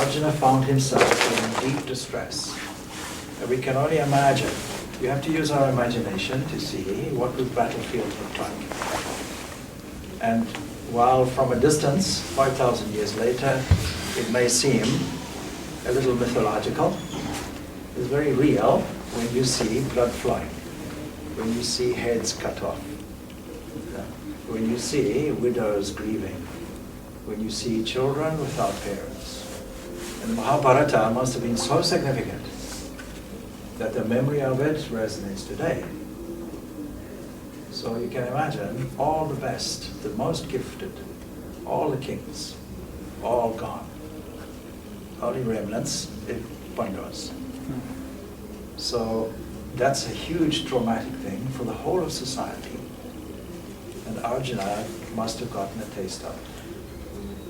Arjuna found himself in deep distress. And we can only imagine. We have to use our imagination to see what would battlefield look like. And while from a distance, 5,000 years later, it may seem a little mythological, it's very real when you see blood flying, when you see heads cut off, when you see widows grieving, when you see children without parents. And the Mahabharata must have been so significant that the memory of it resonates today. So you can imagine all the best, the most gifted, all the kings, all gone. Only remnants, Pandavas. So that's a huge traumatic thing for the whole of society. And Arjuna must have gotten a taste of it.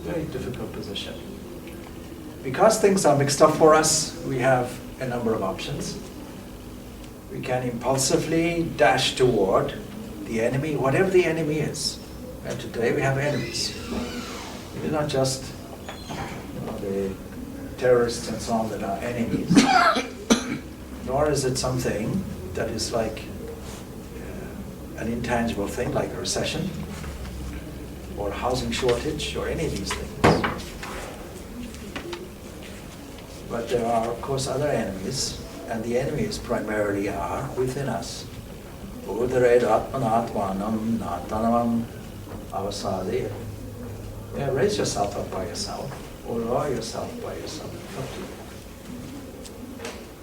Very difficult position. Because things are mixed up for us, we have a number of options. We can impulsively dash toward the enemy, whatever the enemy is. And today we have enemies. It's not just the terrorists and so on that are enemies, nor is it something that is like an intangible thing like a recession or a housing shortage or any of these things. But there are, of course, other enemies, and the enemies primarily are within us. Udared atmanatmanam natanavam avasade. Yeah, raise yourself up by yourself, or lower yourself by yourself. Up to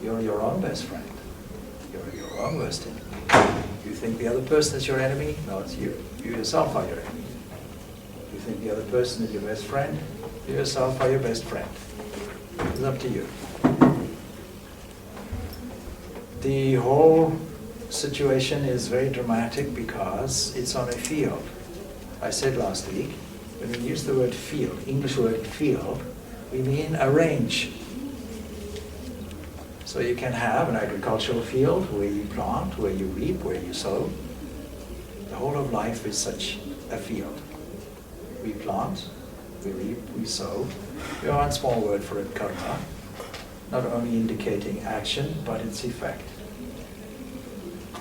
you. You're your own best friend. You're your own worst enemy. You think the other person is your enemy? No, it's you. You yourself are your enemy. You think the other person is your best friend? You yourself are your best friend. It's up to you. The whole situation is very dramatic because it's on a field. I said last week, when we use the word field, English word field, we mean a range. So you can have an agricultural field where you plant, where you reap, where you sow. The whole of life is such a field. We plant, we reap, we sow. We have one small word for it, karma, not only indicating action, but its effect.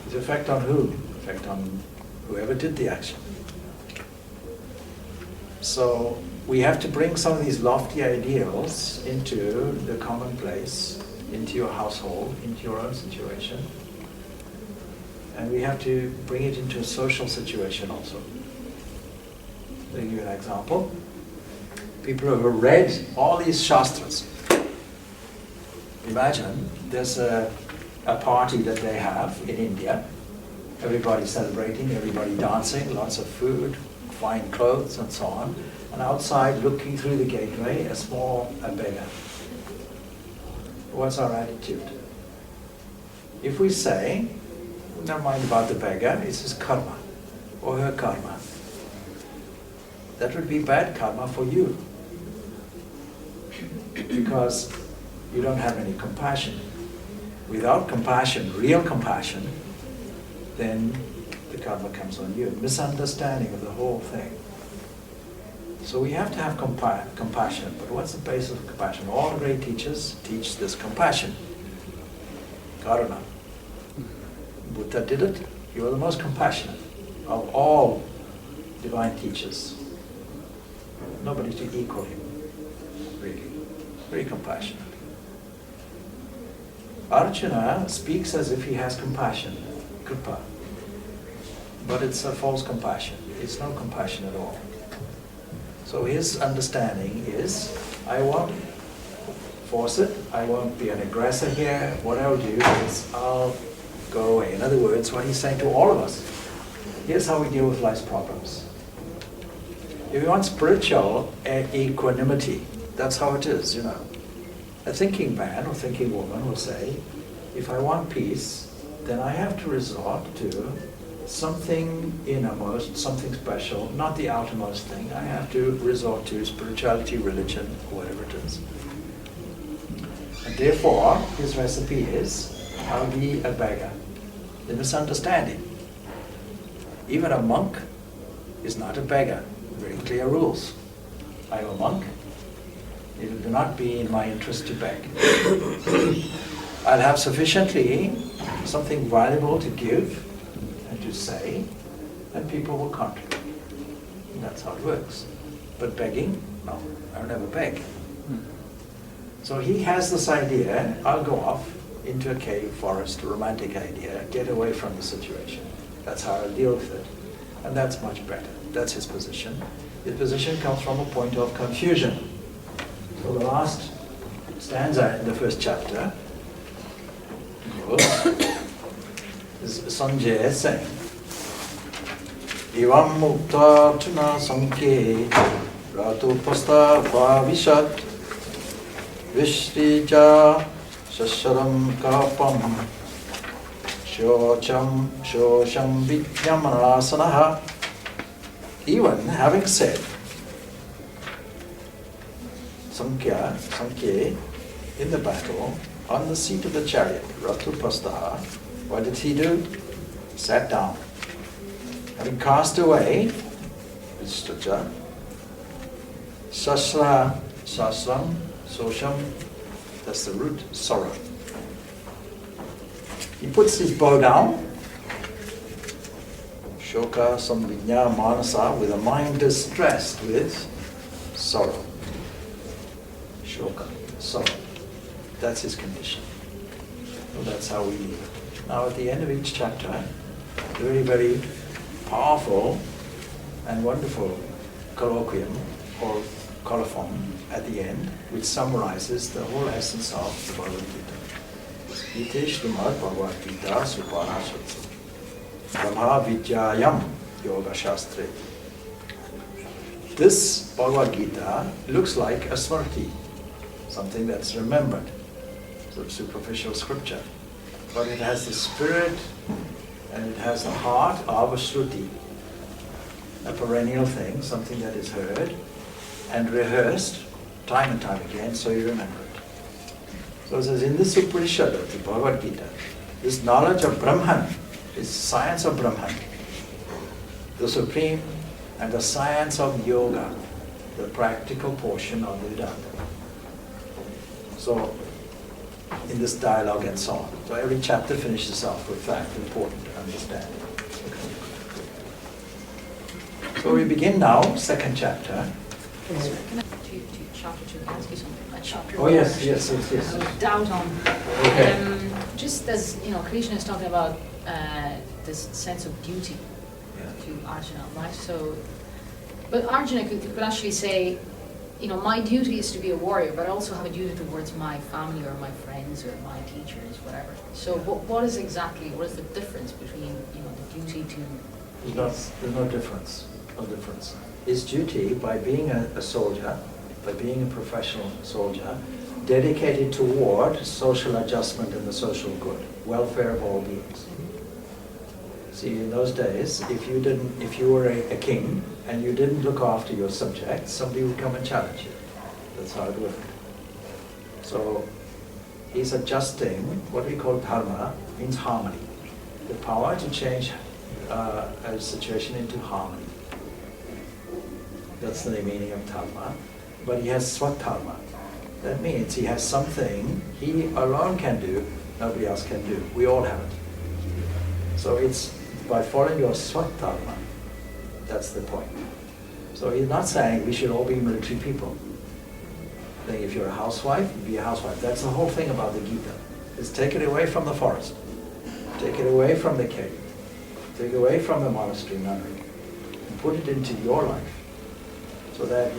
Its effect on who? Effect on whoever did the action. So we have to bring some of these lofty ideals into the commonplace, into your household, into your own situation. And we have to bring it into a social situation also. I'll give you an example. People who have read all these shastras. Imagine there's a party that they have in India. Everybody celebrating, everybody dancing, lots of food, fine clothes and so on. And outside, looking through the gateway, a beggar. What's our attitude? If we say, never mind about the beggar, it's his karma, or her karma. That would be bad karma for you. Because you don't have any compassion. Without compassion, real compassion, then the karma comes on you. Misunderstanding of the whole thing. So we have to have compassion. But what's the basis of compassion? All great teachers teach this compassion. Karuna. Buddha did it. He was the most compassionate of all divine teachers. Nobody to equal him, really. Very compassionate. Arjuna speaks as if he has compassion, kripa. But it's a false compassion. It's no compassion at all. So his understanding is, I won't force it, I won't be an aggressor here, what I'll do is I'll go away. In other words, what he's saying to all of us, here's how we deal with life's problems. If you want spiritual equanimity, that's how it is, you know. A thinking man or thinking woman will say, if I want peace, then I have to resort to something innermost, something special, not the outermost thing. I have to resort to spirituality, religion, whatever it is. And therefore, his recipe is, I'll be a beggar. The misunderstanding. Even a monk is not a beggar. Very clear rules. I'm a monk. It will not be in my interest to beg. I'll have sufficiently something valuable to give and to say, and people will contribute. And that's how it works. But begging, no, I'll never beg. So he has this idea, I'll go off into a cave, forest, a romantic idea, get away from the situation. That's how I'll deal with it. And that's much better. That's his position. His position comes from a point of confusion. So the last stanza in the first chapter is Sanjay saying, Ivam mukta arjuna sankhe ratu pasta bhavishat vishrija shasharam kapam shosham vidyamanasanaha. Even having said Sankhya in the battle, on the seat of the chariot, Ratu Pastaha, what did he do? Sat down. Having cast away Vishtaja, Sasram, Sosham, that's the root, sorrow. He puts his bow down, Shoka Samvidya Manasa, with a mind distressed with sorrow. Shoka, sorrow. That's his condition. So that's how we live. Now at the end of each chapter, very, very powerful and wonderful colloquium or colophon at the end, which summarizes the whole essence of the Bhagavad Gita. Gita Shrimad Bhagavad Gita Supanashvatsu Brahma Vidyayam Yoga Shastre. This Bhagavad Gita looks like a smriti, something that's remembered, sort of superficial scripture. But it has the spirit and it has the heart of a shruti, a perennial thing, something that is heard and rehearsed time and time again, so you remember it. So it says, in this Upanishad of the Bhagavad Gita, this knowledge of Brahman is science of Brahman, the supreme, and the science of yoga, the practical portion of the Vedanta. So, in this dialogue and so on. So every chapter finishes off with that important understanding. So we begin now, second chapter. To chapter 2, can I ask you something? Chapter Oh yes, yes, yes, yes. Doubt on. Okay. Just as, Krishna is talking about this sense of duty to Arjuna, right? So, but Arjuna could actually say, my duty is to be a warrior, but I also have a duty towards my family or my friends or my teachers, whatever. So what is the difference between, the duty to... There's no difference. No difference. His duty, by being a soldier, by being a professional soldier, dedicated toward social adjustment and the social good, welfare of all beings. See, in those days, if you were a king and you didn't look after your subjects, somebody would come and challenge you. That's how it worked. So he's adjusting what we call dharma, means harmony. The power to change a situation into harmony. That's the meaning of dharma. But he has swadharma. That means he has something he alone can do, nobody else can do. We all have it. So it's by following your swadharma, that's the point. So he's not saying we should all be military people. Saying if you're a housewife, be a housewife. That's the whole thing about the Gita. It's take it away from the forest. Take it away from the cave. Take it away from the monastery, nunnery. And put it into your life. So that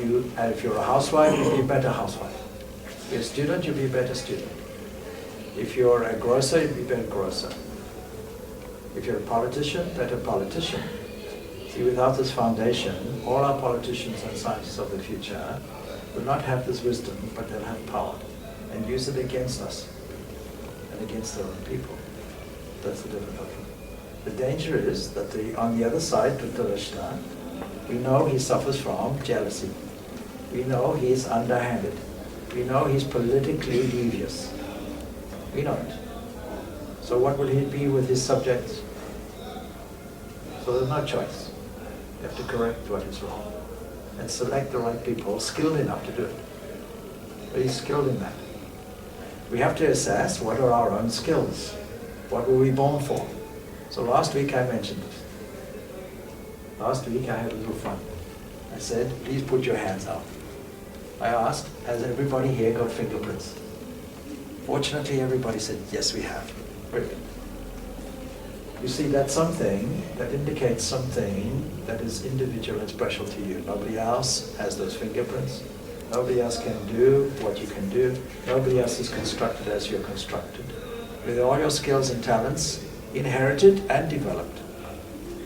if you're a housewife, you'll be a better housewife. If you're a student, you'll be a better student. If you're a grocer, you'll be a better grocer. If you're a politician, better politician. See, without this foundation, all our politicians and scientists of the future will not have this wisdom, but they'll have power and use it against us and against their own people. That's the difficulty. The danger is that on the other side, Dhritarashtra, we know he suffers from jealousy. We know he's underhanded. We know he's politically devious. We know it. So what will he be with his subjects? So there's no choice. You have to correct what is wrong and select the right people skilled enough to do it. Very skilled in that. We have to assess what are our own skills. What were we born for? So last week I mentioned this. Last week I had a little fun. I said, please put your hands out. I asked, has everybody here got fingerprints? Fortunately, everybody said, yes, we have. Brilliant. You see, that's something that indicates something that is individual and special to you. Nobody else has those fingerprints. Nobody else can do what you can do. Nobody else is constructed as you're constructed. With all your skills and talents, inherited and developed,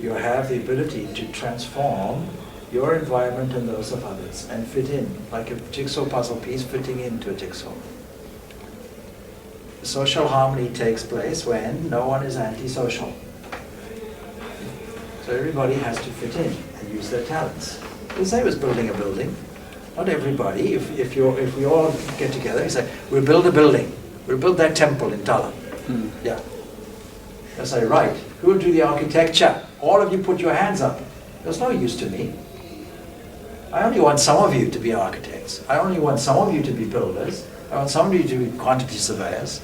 you have the ability to transform your environment and those of others and fit in, like a jigsaw puzzle piece fitting into a jigsaw. Social harmony takes place when no one is antisocial. So everybody has to fit in and use their talents. The same as building a building. Not everybody, if we all get together and say, we'll build a building, we'll build that temple in Tala. Yeah. I say, right, who will do the architecture? All of you put your hands up. There's no use to me. I only want some of you to be architects. I only want some of you to be builders. I want somebody to be quantity surveyors.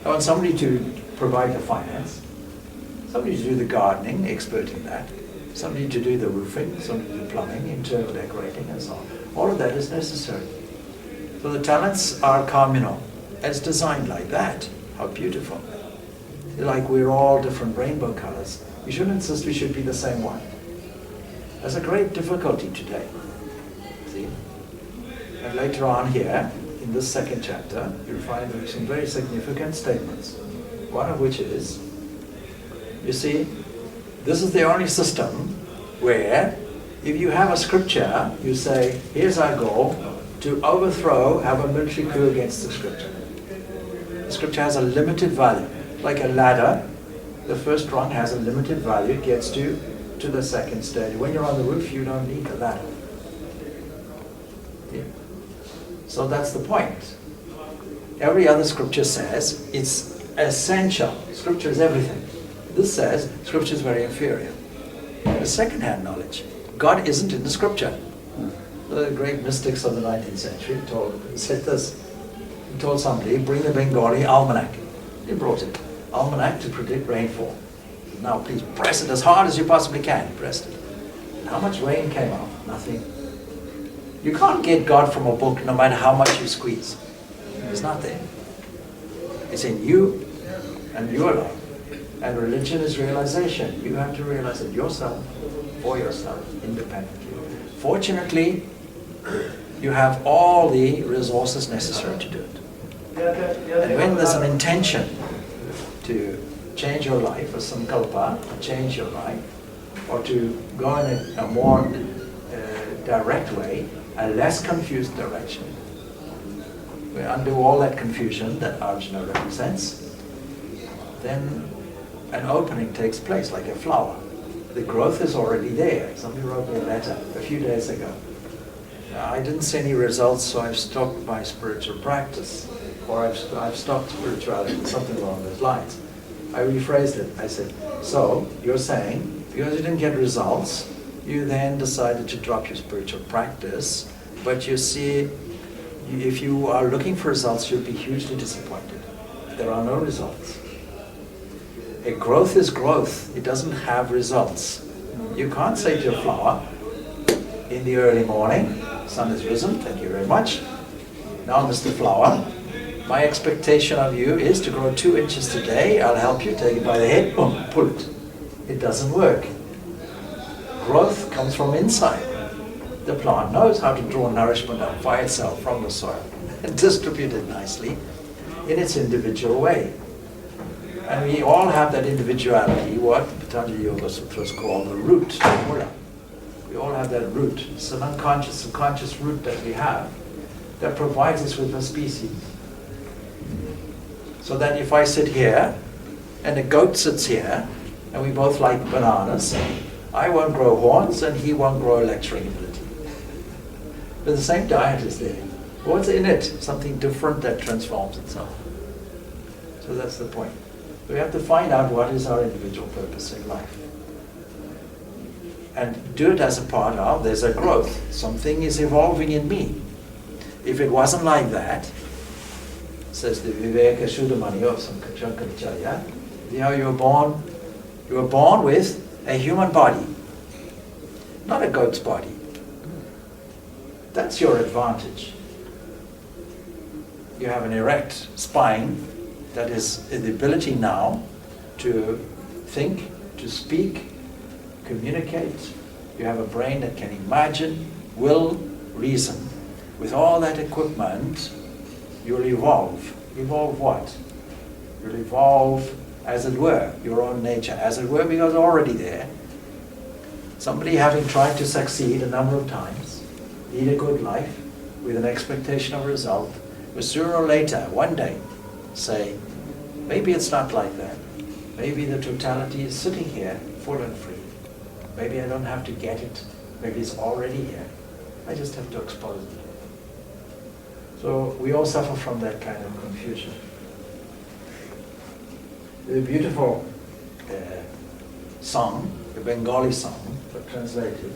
I want somebody to provide the finance. Somebody to do the gardening, expert in that. Somebody to do the roofing, somebody to do plumbing, internal decorating and so on. All of that is necessary. So the talents are communal. It's designed like that. How beautiful. Like we're all different rainbow colors. We shouldn't insist we should be the same one. There's a great difficulty today. See? And later on here, in this second chapter, you'll find there are some very significant statements. One of which is, you see, this is the only system where if you have a scripture, you say, here's our goal, to overthrow, have a military coup against the scripture. The scripture has a limited value. Like a ladder, the first rung has a limited value, it gets to the second stage. When you're on the roof, you don't need the ladder. Yeah. So that's the point. Every other scripture says it's essential. Scripture is everything. This says scripture is very inferior. The second-hand knowledge. God isn't in the scripture. The great mystics of the 19th century said this. He told somebody, bring the Bengali almanac. He brought it. Almanac to predict rainfall. Now please press it as hard as you possibly can. He pressed it. And how much rain came out? Nothing. You can't get God from a book no matter how much you squeeze. It's not there. It's in you and you alone. And religion is realization. You have to realize it yourself, for yourself, independently. Fortunately, you have all the resources necessary to do it. And when there's an intention to change your life, a sankalpa, to change your life, or to go in a more direct way, a less confused direction, we undo all that confusion that Arjuna represents, then an opening takes place like a flower. The growth is already there. Somebody wrote me a letter a few days ago. I didn't see any results, so I've stopped my spiritual practice, or I've stopped spirituality, something along those lines. I rephrased it. I said, so you're saying, because you didn't get results, you then decided to drop your spiritual practice, but you see, if you are looking for results, you'll be hugely disappointed. There are no results. A growth is growth. It doesn't have results. You can't say to a flower, in the early morning, sun has risen, thank you very much. Now, Mr. Flower, my expectation of you is to grow 2 inches today. I'll help you, take it by the head, boom, pull it. It doesn't work. Growth comes from inside. The plant knows how to draw nourishment out by itself from the soil and distribute it nicely in its individual way. And we all have that individuality, what Patanjali Yoga Sutras call the root, the mula. We all have that root. It's an unconscious, subconscious root that we have that provides us with a species. So that if I sit here and a goat sits here and we both like bananas, I won't grow horns and he won't grow lecturing ability. But the same diet is there. What's in it? Something different that transforms itself. So that's the point. We have to find out what is our individual purpose in life. And do it as a part of, there's a growth. Something is evolving in me. If it wasn't like that, says the Viveka Shuddhamani of Sankaracharya, you were born with a human body, not a goat's body. That's your advantage. You have an erect spine that is the ability now to think, to speak, communicate. You have a brain that can imagine, will, reason. With all that equipment, you'll evolve. Evolve what? You'll evolve, as it were, your own nature, as it were, because already there. Somebody having tried to succeed a number of times, lead a good life with an expectation of a result, will sooner or later, one day, say, maybe it's not like that. Maybe the totality is sitting here, full and free. Maybe I don't have to get it. Maybe it's already here. I just have to expose it. So we all suffer from that kind of confusion. The beautiful song, the Bengali song, but translated,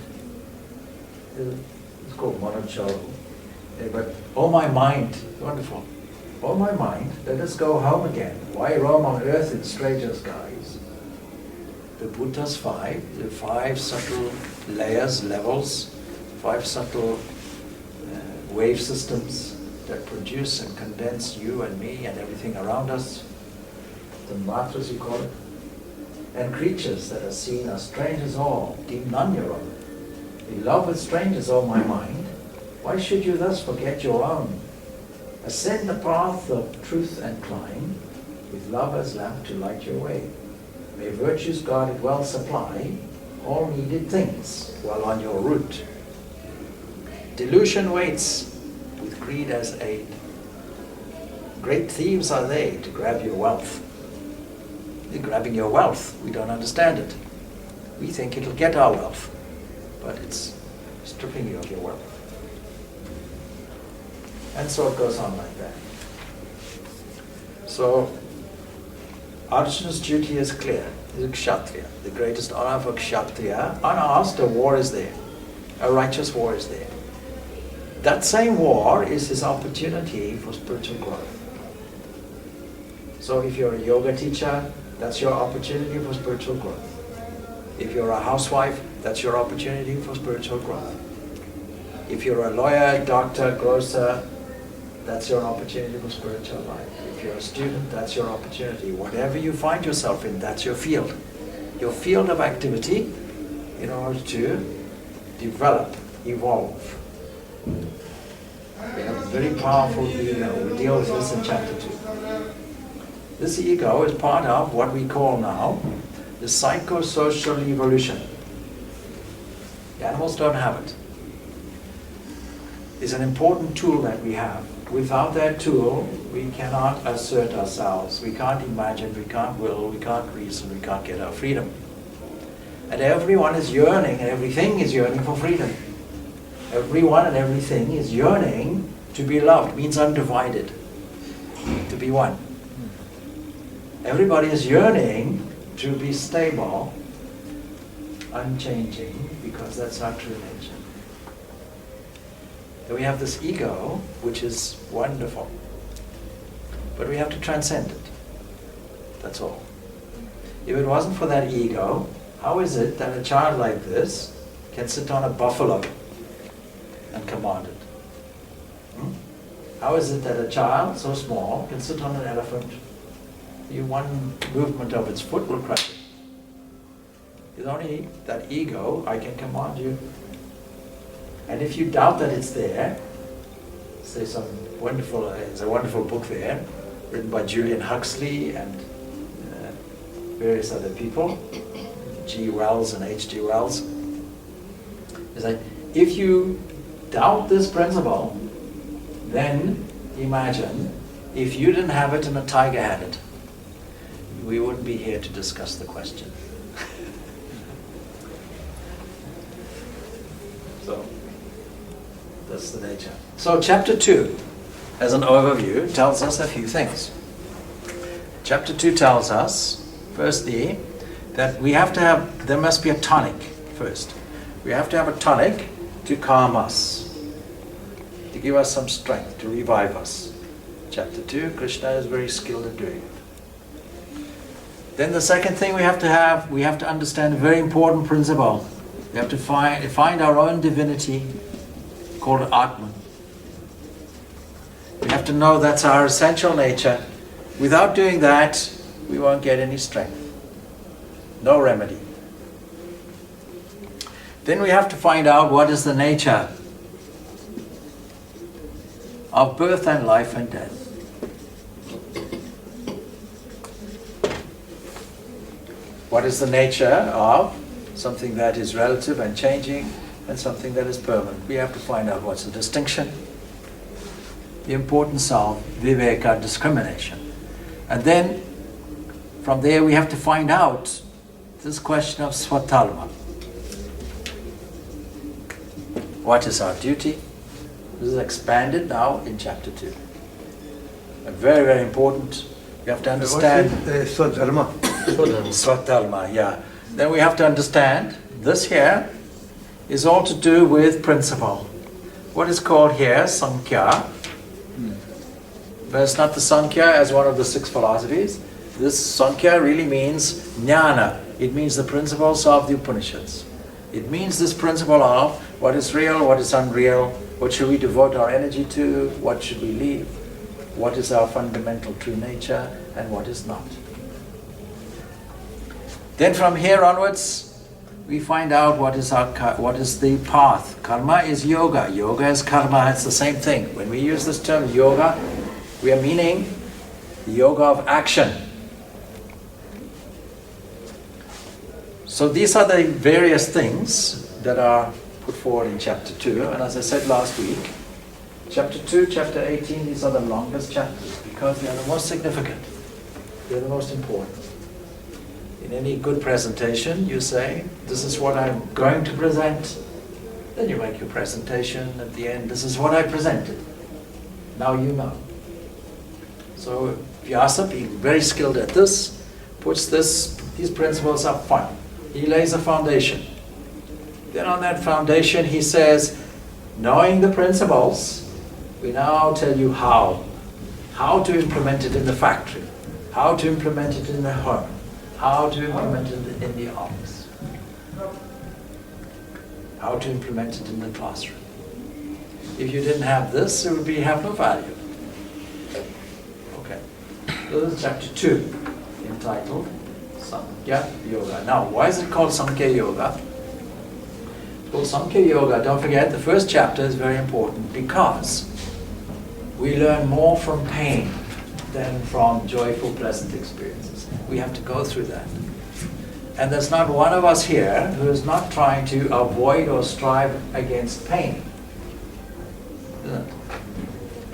it's called Manacharu. But oh my mind, wonderful. Oh my mind, let us go home again. Why roam on earth in strangers' guise? The Buddha's the five subtle layers, levels, five subtle wave systems that produce and condense you and me and everything around us, the matras you call it, and creatures that are seen as strangers all, deem none your own. Be love with strangers, O my mind. Why should you thus forget your own? Ascend the path of truth and climb, with love as lamp to light your way. May virtues guarded well supply all needed things while on your route. Delusion waits with greed as aid. Great thieves are they to grab your wealth. They're grabbing your wealth. We don't understand it. We think it'll get our wealth, but it's stripping you of your wealth. And so it goes on like that. So Arjuna's duty is clear. He's a Kshatriya. The greatest honor for Kshatriya. Unasked, a war is there. A righteous war is there. That same war is his opportunity for spiritual growth. So if you're a yoga teacher, that's your opportunity for spiritual growth. If you're a housewife, that's your opportunity for spiritual growth. If you're a lawyer, doctor, grocer, that's your opportunity for spiritual life. If you're a student, that's your opportunity. Whatever you find yourself in, that's your field. Your field of activity in order to develop, evolve. We have a very powerful ego. We deal with this in chapter 2. This ego is part of what we call now the psychosocial evolution. The animals don't have it. It's an important tool that we have. Without that tool, we cannot assert ourselves. We can't imagine, we can't will, we can't reason, we can't get our freedom. And everyone is yearning, and everything is yearning for freedom. Everyone and everything is yearning to be loved, means undivided, to be one. Everybody is yearning to be stable, unchanging, because that's our true nature. And we have this ego, which is wonderful, but we have to transcend it. That's all. If it wasn't for that ego, how is it that a child like this can sit on a buffalo and command it? How is it that a child so small can sit on an elephant? One movement of its foot will crush it. It's only that ego, I can command you. And if you doubt that it's there, say there's a wonderful book there, written by Julian Huxley and various other people, G. Wells and H.G. Wells. It's like, if you doubt this principle, then imagine if you didn't have it and a tiger had it. We wouldn't be here to discuss the question. So, that's the nature. So chapter 2, as an overview, tells us a few things. Chapter 2 tells us, firstly, that there must be a tonic first. We have to have a tonic to calm us. to give us some strength, to revive us. Chapter 2, Krishna is very skilled at doing it. Then the second thing we have to understand a very important principle. We have to find our own divinity called Atman. We have to know that's our essential nature. Without doing that, we won't get any strength. No remedy. Then we have to find out what is the nature of birth and life and death. What is the nature of something that is relative and changing and something that is permanent? We have to find out what's the distinction, the importance of viveka, discrimination. And then from there we have to find out this question of swatalma. What is our duty? This is expanded now in chapter 2. And very, very important. You have to understand. Swadharma. Swatalma, yeah. Then we have to understand this here is all to do with principle. What is called here Sankhya. But it's not the Sankhya as one of the 6 philosophies. This Sankhya really means jnana. It means the principles of the Upanishads. It means this principle of what is real, what is unreal, what should we devote our energy to, what should we leave, what is our fundamental true nature, and what is not. Then from here onwards, we find out what is the path. Karma is yoga. Yoga is karma. It's the same thing. When we use this term yoga, we are meaning the yoga of action. So these are the various things that are put forward in chapter 2. And as I said last week, chapter 2, chapter 18, these are the longest chapters because they are the most significant. They're the most important. In any good presentation, you say, this is what I'm going to present. Then you make your presentation at the end. This is what I presented. Now you know. So Vyasa, being very skilled at this, puts these principles up front. He lays a foundation. Then on that foundation he says, knowing the principles, we now tell you how to implement it in the factory, how to implement it in the home, how to implement it in the office, how to implement it in the classroom. If you didn't have this, it would have no value. Okay. So this is chapter 2, entitled Sankhya Yoga. Now, why is it called Sankhya Yoga? Well, Sankhya Yoga, don't forget, the first chapter is very important because we learn more from pain than from joyful, pleasant experiences. We have to go through that. And there's not one of us here who is not trying to avoid or strive against pain. Isn't it?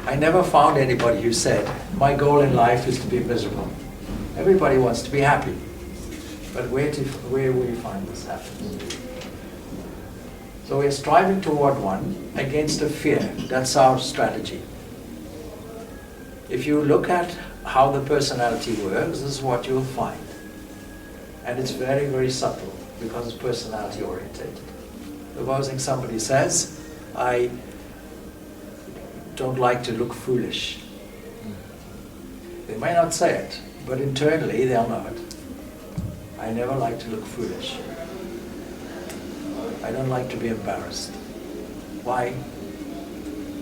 I never found anybody who said, my goal in life is to be miserable. Everybody wants to be happy. But where will you find this happens? So we're striving toward one against a fear. That's our strategy. If you look at how the personality works, this is what you'll find. And it's very, very subtle because it's personality orientated. Supposing somebody says, I don't like to look foolish. They may not say it, but internally they'll know it. I never like to look foolish. I don't like to be embarrassed. Why?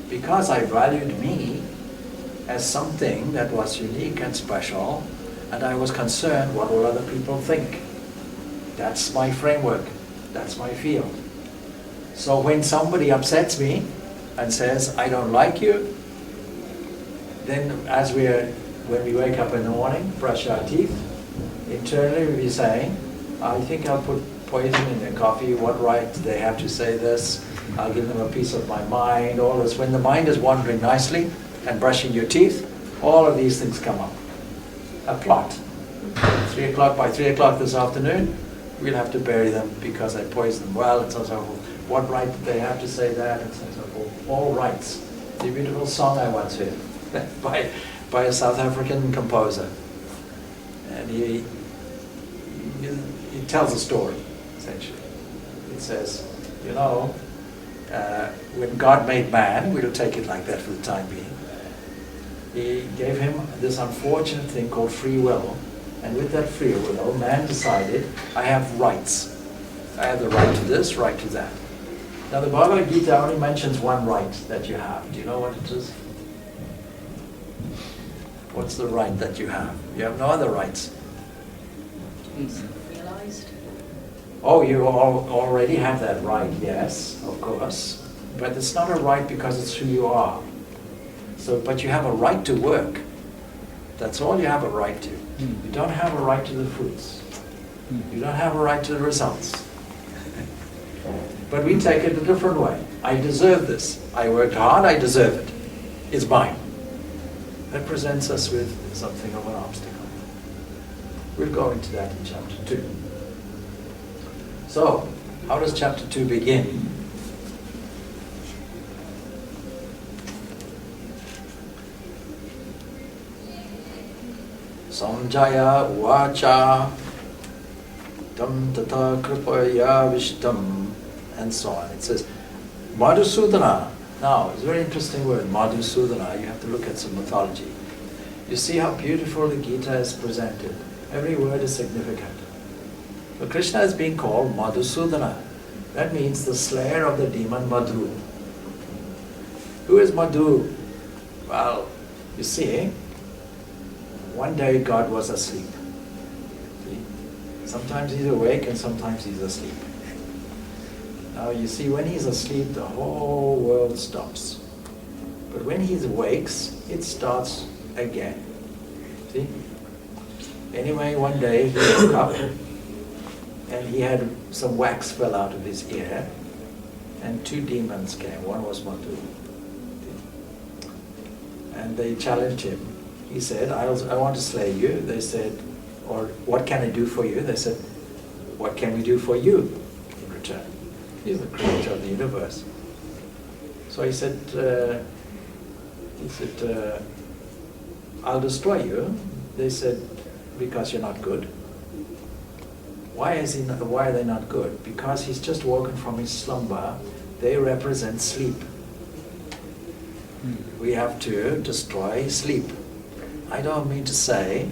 Because I valued me as something that was unique and special, and I was concerned what will other people think. That's my framework. That's my field. So when somebody upsets me and says, I don't like you, then when we wake up in the morning, brush our teeth, internally we'll be saying, I think I'll put poison in their coffee. What right do they have to say this? I'll give them a piece of my mind. All this. When the mind is wandering nicely and brushing your teeth, all of these things come up. A plot. 3 o'clock, by 3 o'clock this afternoon, we'll have to bury them because I poisoned them well, and so on and so forth. What right do they have to say that, and so on and so forth. All rights. It's a beautiful song I once heard by a South African composer. And he tells a story, essentially. It says, you know, when God made man, we'll take it like that for the time being, He gave him this unfortunate thing called free will. And with that free will, man decided, I have rights. I have the right to this, right to that. Now the Bhagavad Gita only mentions one right that you have. Do you know what it is? What's the right that you have? You have no other rights. To be realized. Oh, you already have that right, yes, of course. But it's not a right because it's who you are. So, but you have a right to work. That's all you have a right to. You don't have a right to the fruits. You don't have a right to the results. But we take it a different way. I deserve this. I worked hard, I deserve it. It's mine. That presents us with something of an obstacle. We'll go into that in chapter 2. So, how does chapter 2 begin? Samjaya uvacha tam tata kripaya vishtam, and so on. It says, Madhusudana. Now, it's a very interesting word, Madhusudana. You have to look at some mythology. You see how beautiful the Gita is presented. Every word is significant. So Krishna is being called Madhusudana. That means the slayer of the demon Madhu. Who is Madhu? Well, you see, one day God was asleep. See? Sometimes he's awake and sometimes he's asleep. Now you see, when he's asleep, the whole world stops. But when he awakes, it starts again. See? Anyway, one day he woke up and he had some wax fell out of his ear and 2 demons came. One was Madhu. And they challenged him. He said, I want to slay you. They said, or what can I do for you? They said, what can we do for you in return? He's the creator of the universe. So he said, I'll destroy you. They said, because you're not good. Why are they not good? Because he's just woken from his slumber. They represent sleep. We have to destroy sleep. I don't mean to say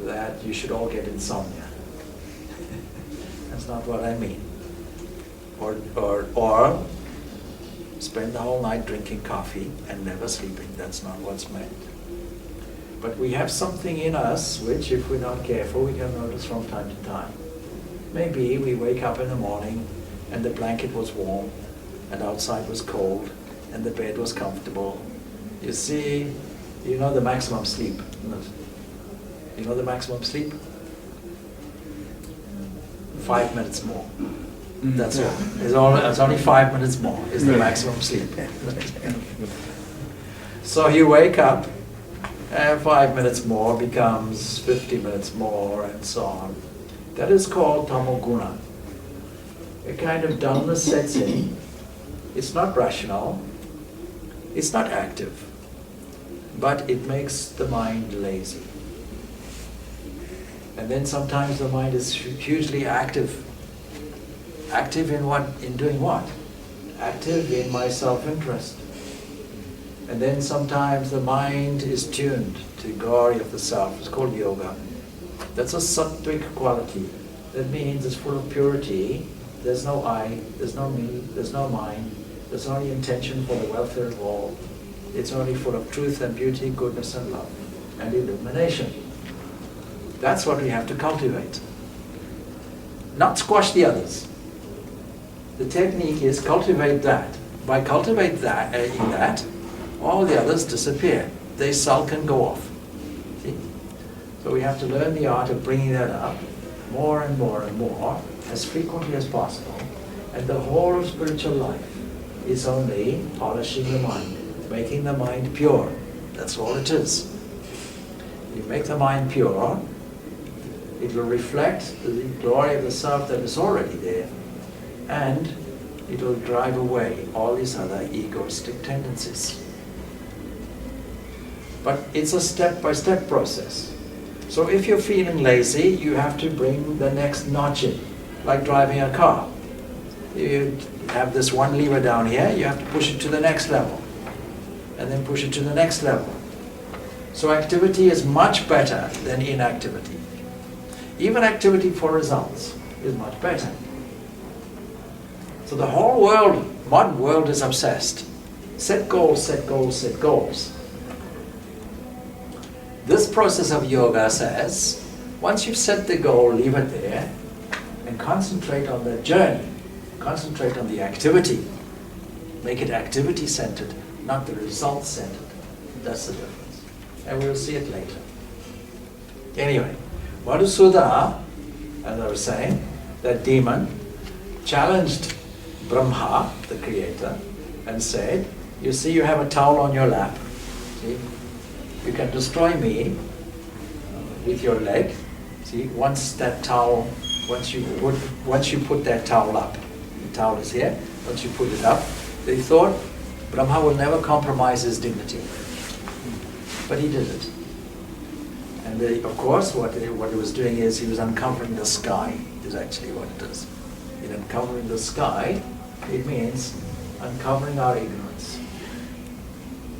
that you should all get insomnia. That's not what I mean. Or spend the whole night drinking coffee and never sleeping. That's not what's meant. But we have something in us which, if we're not careful, we can notice from time to time. Maybe we wake up in the morning and the blanket was warm and outside was cold and the bed was comfortable. You see, you know the maximum sleep, isn't it? You know the maximum sleep? 5 minutes more. That's all. It's only 5 minutes more is the maximum sleep. So you wake up, and 5 minutes more becomes 50 minutes more, and so on. That is called tamoguna. A kind of dullness sets in. It's not rational. It's not active. But it makes the mind lazy. And then sometimes the mind is hugely active. Active in what? In doing what? Active in my self-interest. And then sometimes the mind is tuned to the glory of the self. It's called yoga. That's a sattvic quality. That means it's full of purity. There's no I, there's no me, there's no mind. There's only intention for the welfare of all. It's only full of truth and beauty, goodness and love, and illumination. That's what we have to cultivate. Not squash the others. The technique is cultivate that. By cultivate that, in that, all the others disappear. They sulk and go off. See? So we have to learn the art of bringing that up more and more and more, as frequently as possible. And the whole of spiritual life is only polishing the mind, making the mind pure. That's all it is. You make the mind pure, it will reflect the glory of the self that is already there, and it will drive away all these other egoistic tendencies. But it's a step-by-step process. So if you're feeling lazy, you have to bring the next notch in, like driving a car. You have this one lever down here, you have to push it to the next level, and then push it to the next level. So activity is much better than inactivity. Even activity for results is much better. So the whole world, modern world, is obsessed. Set goals, set goals, set goals. This process of yoga says, once you've set the goal, leave it there and concentrate on the journey. Concentrate on the activity. Make it activity-centered, not the result-centered. That's the difference. And we'll see it later. Anyway, Madhusudana, as I was saying, that demon challenged Brahma, the creator, and said, you see, you have a towel on your lap. See? You can destroy me with your leg. See, once you put that towel up, the towel is here, once you put it up, they thought Brahma will never compromise his dignity. But he did it. And of course, what he was doing is he was uncovering the sky, is actually what it is. In uncovering the sky, it means uncovering our ignorance.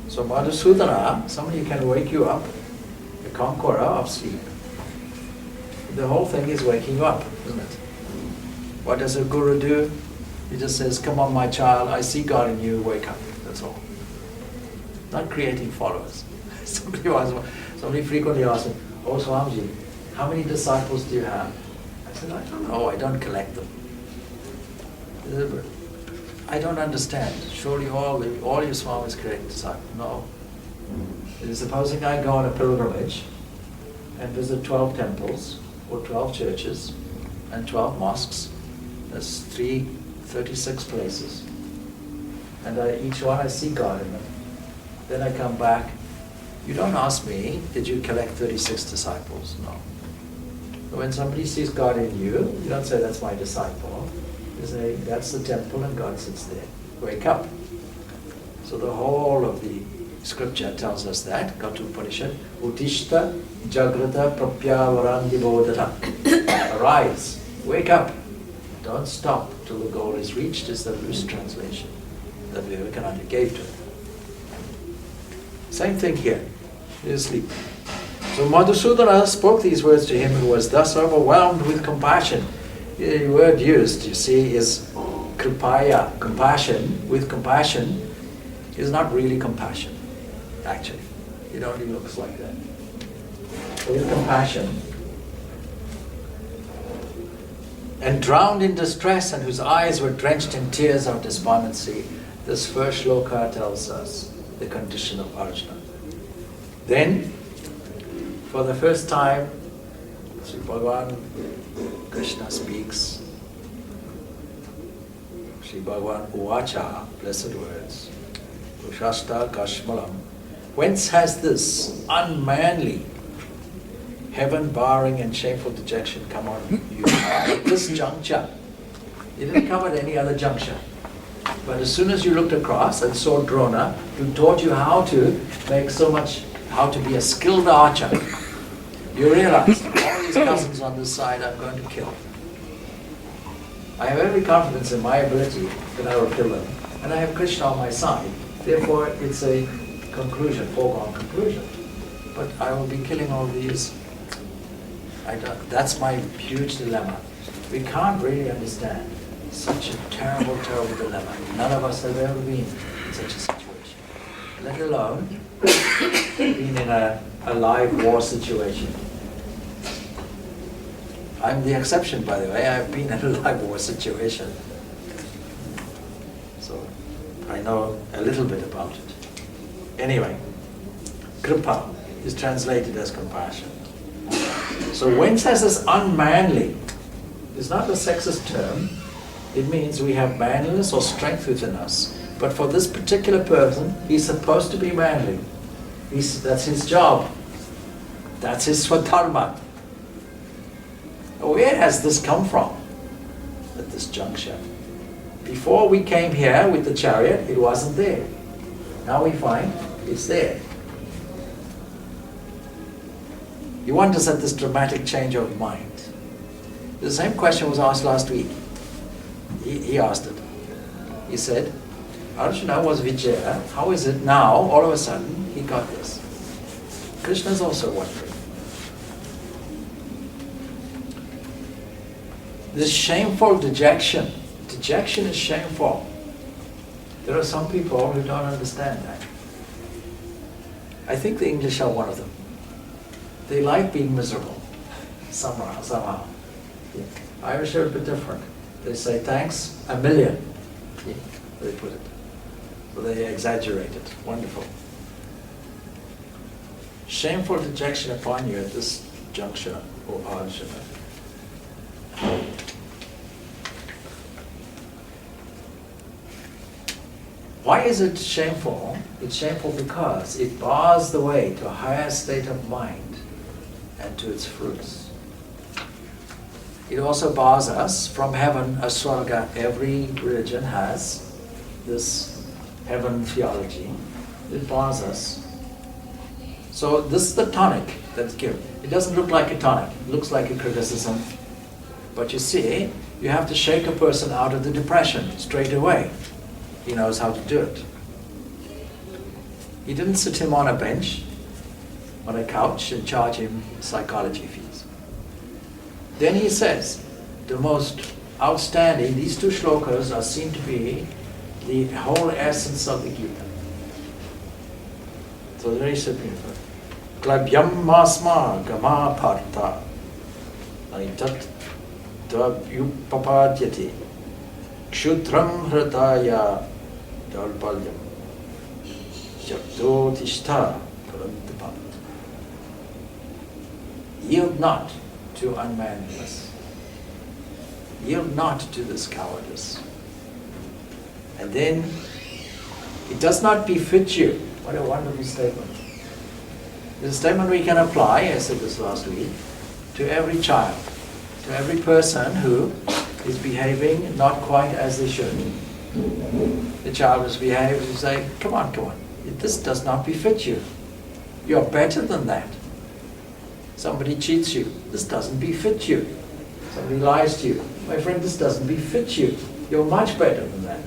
So Madhusudana, somebody can wake you up, the conqueror of sleep. The whole thing is waking you up, isn't it? What does a guru do? He just says, come on my child, I see God in you, wake up. That's all. Not creating followers. Somebody frequently asks me, oh Swamiji, how many disciples do you have? I said, I don't know, I don't collect them. I don't understand. Surely all your Swamis create disciples. No. Supposing I go on a pilgrimage and visit 12 temples or 12 churches and 12 mosques, that's 36 places. And each one I see God in them. Then I come back. You don't ask me, did you collect 36 disciples? No. When somebody sees God in you, you don't say, that's my disciple. You say, that's the temple and God sits there. Wake up. So the whole of the scripture tells us that. Got to Upanishad. Utishta jagrata prapyavarandi bodhata. Arise. Wake up. Don't stop till the goal is reached, is the loose translation that Vivekananda gave to it. Same thing here. He is asleep. So Madhusudana spoke these words to him who was thus overwhelmed with compassion. The word used, you see, is kripaya, compassion. With compassion is not really compassion, actually. It only looks like that. With compassion, and drowned in distress and whose eyes were drenched in tears of despondency, this first shloka tells us the condition of Arjuna. Then, for the first time, Sri Bhagavan Krishna speaks. Sri Bhagavan Uvacha, blessed words, Ushasta Kashmalam. Whence has this unmanly, heaven-barring and shameful dejection come on you at this juncture? It didn't come at any other juncture. But as soon as you looked across and saw Drona, who taught you how to be a skilled archer, you realized all these cousins on this side I'm going to kill. I have every confidence in my ability that I will kill them. And I have Krishna on my side. Therefore, it's a conclusion, foregone conclusion. But I will be killing all these. That's my huge dilemma. We can't really understand such a terrible, terrible dilemma. None of us have ever been in such a situation. Let alone being in a live war situation. I'm the exception, by the way. I've been in a live war situation. So I know a little bit about it. Anyway, kripa is translated as compassion. So whence has this unmanly? It's not a sexist term. It means we have manliness or strength within us. But for this particular person, he's supposed to be manly. That's his job. That's his swadharma. Where has this come from at this juncture? Before we came here with the chariot, it wasn't there. Now we find it's there. He wonders at this dramatic change of mind. The same question was asked last week. he asked it. He said, Arjuna was Vijaya, how is it now, all of a sudden, he got this? Krishna is also wondering. This shameful dejection is shameful. There are some people who don't understand that. I think the English are one of them. They like being miserable, somehow. Irish are a bit different. They say thanks a million, they put it. So they exaggerate it. Wonderful. Shameful dejection upon you at this juncture, O Arjuna. Why is it shameful? It's shameful because it bars the way to a higher state of mind and to its fruits. It also bars us from heaven, a swarga. Every religion has this heaven theology. It bars us. So this is the tonic that's given. It doesn't look like a tonic. It looks like a criticism. But you see, you have to shake a person out of the depression straight away. He knows how to do it. He didn't sit him on a bench, on a couch, and charge him psychology fees. Then he says, the most outstanding, these two shlokas are seen to be the whole essence of the Gita. So very simple. Klabhyam masma gama partha aitat dvavyupapadyati kshudram hridaya dalpalyam jabdo tishta parantapa. Yield not to unmanliness. Yield not to this cowardice. And then, it does not befit you. What a wonderful statement. It's a statement we can apply, I said this last week, to every child, to every person who is behaving not quite as they should. The child misbehaves, you say, come on, this does not befit you. You're better than that. Somebody cheats you, this doesn't befit you. Somebody lies to you, my friend, this doesn't befit you. You're much better than that.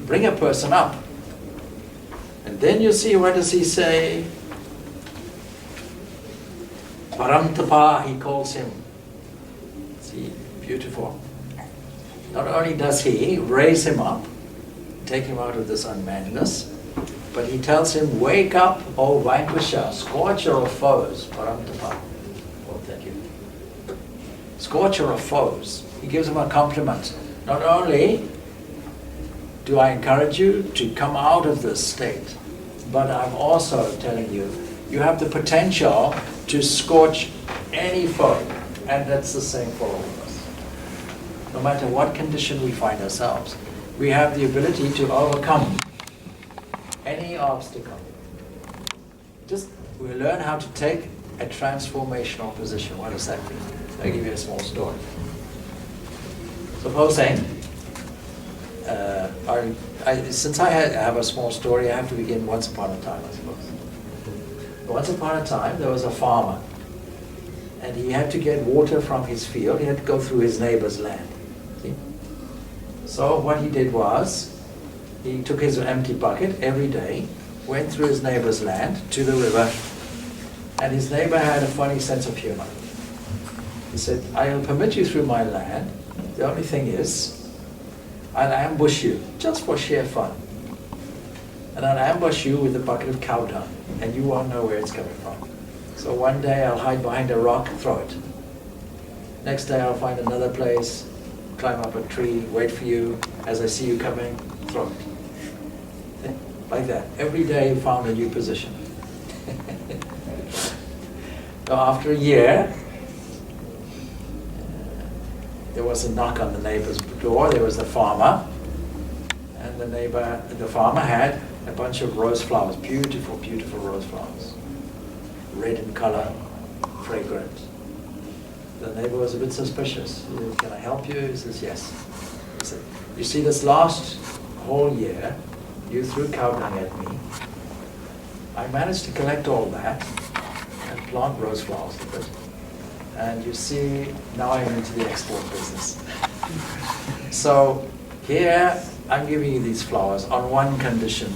Bring a person up. And then you see, what does he say? Parantapa, he calls him. See, beautiful. Not only does he raise him up, take him out of this unmanliness, but he tells him, wake up, O vanquisher, scorcher of foes, Parantapa. Oh, thank you. Scorcher of foes. He gives him a compliment. Not only do I encourage you to come out of this state, but I'm also telling you, you have the potential to scorch any foe, and that's the same for all of us. No matter what condition we find ourselves, we have the ability to overcome any obstacle. Just we learn how to take a transformational position. What does that mean? I'll give you a small story. Supposing, since I have a small story, I have to begin once upon a time, I suppose. Once upon a time, there was a farmer, and he had to get water from his field. He had to go through his neighbor's land. See? So what he did was, he took his empty bucket every day, went through his neighbor's land to the river, and his neighbor had a funny sense of humor. He said, I'll permit you through my land. The only thing is, I'll ambush you, just for sheer fun. And I'll ambush you with a bucket of cow dung, and you won't know where it's coming from. So one day I'll hide behind a rock, throw it. Next day I'll find another place, climb up a tree, wait for you. As I see you coming, throw it. Like that. Every day you found a new position. So after a year, there was a knock on the neighbor's door. There was the farmer, and the farmer had a bunch of rose flowers, beautiful, beautiful rose flowers, red in color, fragrant. The neighbor was a bit suspicious. Can I help you? He says, yes. He said, you see, this last whole year, you threw cow dung at me. I managed to collect all that and plant rose flowers with it. And you see, now I'm into the export business. So here I'm giving you these flowers on one condition.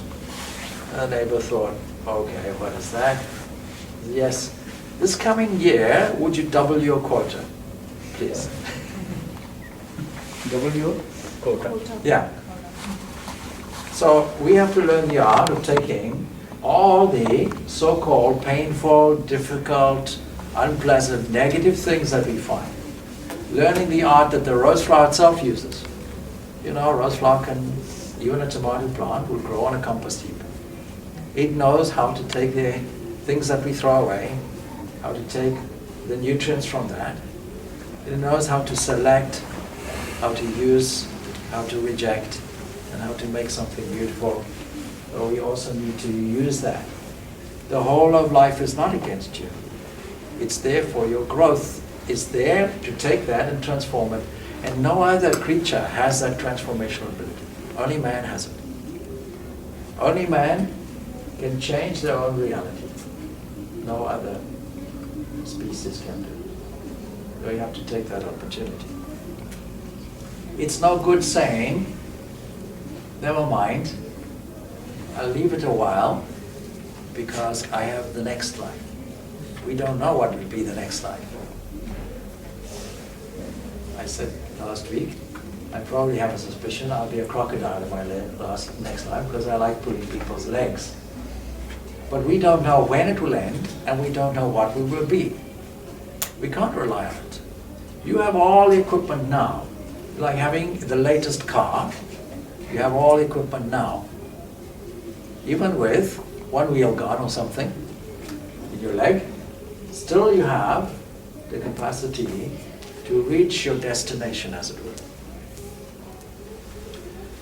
And the neighbor thought, okay, what is that? Yes, this coming year, would you double your quota, please? Double your quota. Yeah. So we have to learn the art of taking all the so-called painful, difficult, unpleasant, negative things that we find. Learning the art that the rose flower itself uses. You know, a rose flower can, even a tomato plant, will grow on a compost heap. It knows how to take the things that we throw away, how to take the nutrients from that. It knows how to select, how to use, how to reject, and how to make something beautiful. So we also need to use that. The whole of life is not against you. It's there for your growth. It's there to take that and transform it. And no other creature has that transformational ability. Only man has it. Only man can change their own reality. No other species can do it. So you have to take that opportunity. It's no good saying, never mind, I'll leave it a while because I have the next life. We don't know what will be the next life. I said last week, I probably have a suspicion I'll be a crocodile in my next life because I like pulling people's legs. But we don't know when it will end and we don't know what we will be. We can't rely on it. You have all the equipment now. Like having the latest car, you have all the equipment now. Even with one wheel gone or something in your leg, still you have the capacity to reach your destination, as it were.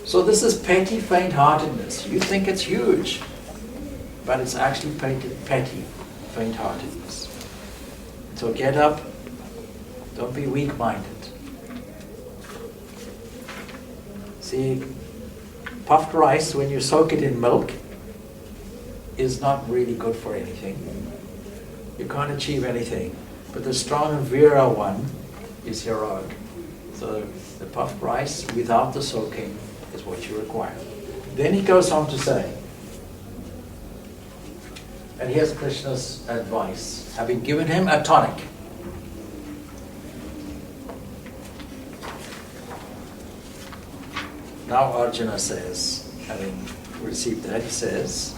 So this is petty faint-heartedness. You think it's huge, but it's actually petty faint-heartedness. So get up, don't be weak-minded. See, puffed rice, when you soak it in milk, is not really good for anything. You can't achieve anything. But the strong and virile one is heroic. So the puffed rice without the soaking is what you require. Then he goes on to say, and here's Krishna's advice, having given him a tonic. Now Arjuna says, having received that, he says,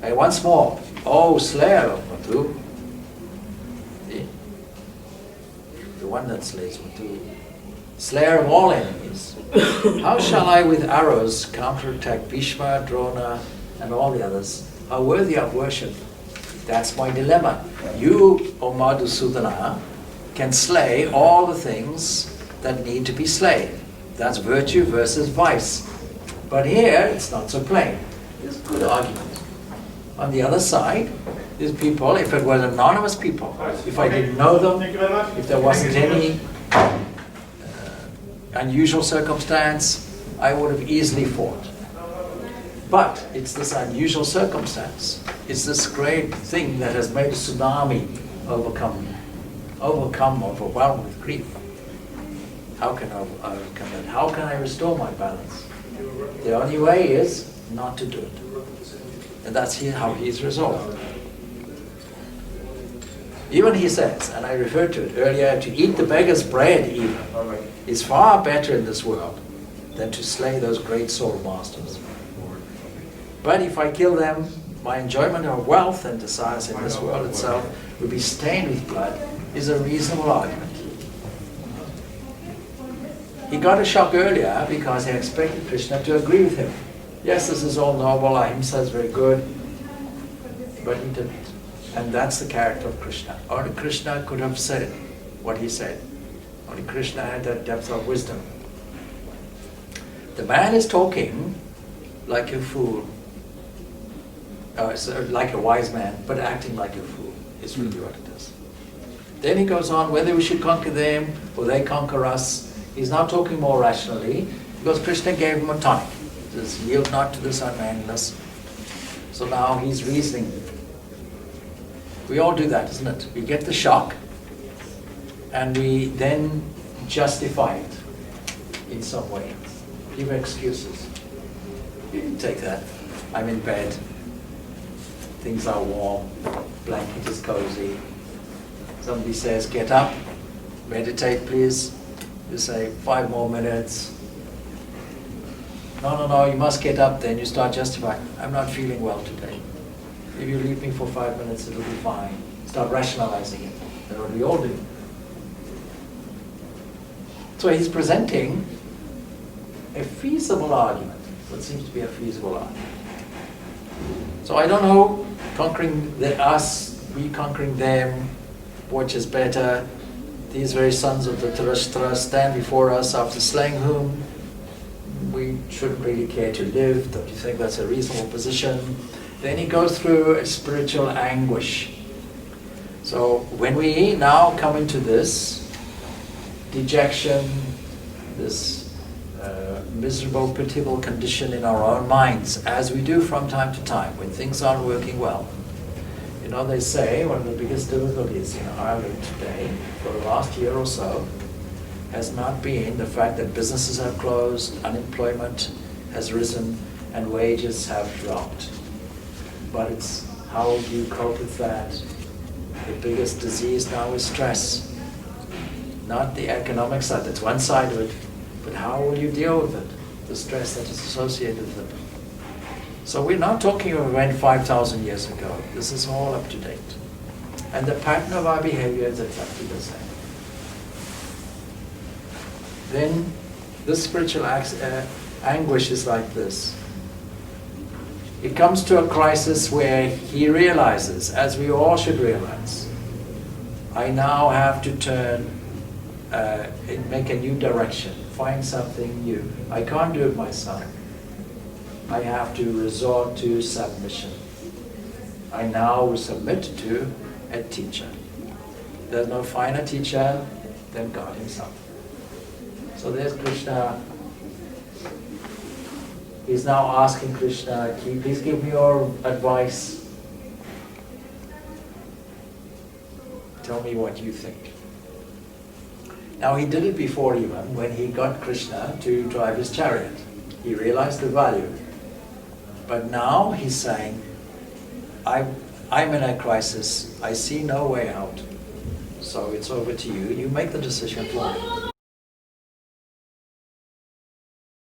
"Hey, once more, O slayer of Madhu," see? The one that slays Madhu, slayer of all enemies, "how shall I with arrows counterattack Bhishma, Drona, and all the others, are worthy of worship?" That's my dilemma. You, O Madhusudana, can slay all the things that need to be slain. That's virtue versus vice. But here, it's not so plain. It's a good argument. On the other side, these people, if it were anonymous people, if I didn't know them, if there wasn't any unusual circumstance, I would have easily fought. But it's this unusual circumstance. It's this great thing that has made a tsunami overwhelmed with grief. How can I overcome it? How can I restore my balance? The only way is not to do it. And that's how he's resolved. Even he says, and I referred to it earlier, to eat the beggar's bread even is far better in this world than to slay those great soul masters. But if I kill them, my enjoyment of wealth and desires in this world itself will be stained with blood, is a reasonable argument. He got a shock earlier because he expected Krishna to agree with him. Yes, this is all noble, ahimsa is very good, but he didn't. And that's the character of Krishna. Only Krishna could have said what he said. Only Krishna had that depth of wisdom. The man is talking like a fool, like a wise man, but acting like a fool is really what it is. Then he goes on, whether we should conquer them or they conquer us. He's now talking more rationally because Krishna gave him a tonic. Just yield not to this unmanliness. So now he's reasoning. We all do that, isn't it? We get the shock and we then justify it. in some way. Give excuses. You can take that. I'm in bed. Things are warm. Blanket is cozy. Somebody says, get up. Meditate, please. You say, 5 more minutes. No, you must get up then. You start justifying. I'm not feeling well today. If you leave me for 5 minutes, it'll be fine. Start rationalizing it. That's what we all do. So he's presenting a feasible argument, what seems to be a feasible argument. So I don't know, conquering us, we conquering them, which is better. These very sons of the Tarashtra stand before us after slaying whom we shouldn't really care to live. Don't you think that's a reasonable position? Then he goes through a spiritual anguish. So when we now come into this dejection, this miserable, pitiable condition in our own minds, as we do from time to time when things aren't working well. You know, they say one of the biggest difficulties in Ireland today, for the last year or so, has not been the fact that businesses have closed, unemployment has risen, and wages have dropped. But it's how do you cope with that? The biggest disease now is stress. Not the economic side, that's one side of it, but how will you deal with it? The stress that is associated with it. So we're not talking of an event 5,000 years ago. This is all up to date. And the pattern of our behavior is exactly the same. Then this spiritual anguish is like this. It comes to a crisis where he realizes, as we all should realize, I now have to turn and make a new direction, find something new. I can't do it myself. I have to resort to submission. I now submit to a teacher. There's no finer teacher than God himself. So there's Krishna. He's now asking Krishna, please give me your advice. Tell me what you think. Now he did it before even, when he got Krishna to drive his chariot. He realized the value. But now he's saying, I'm in a crisis. I see no way out. So it's over to you. You make the decision for me.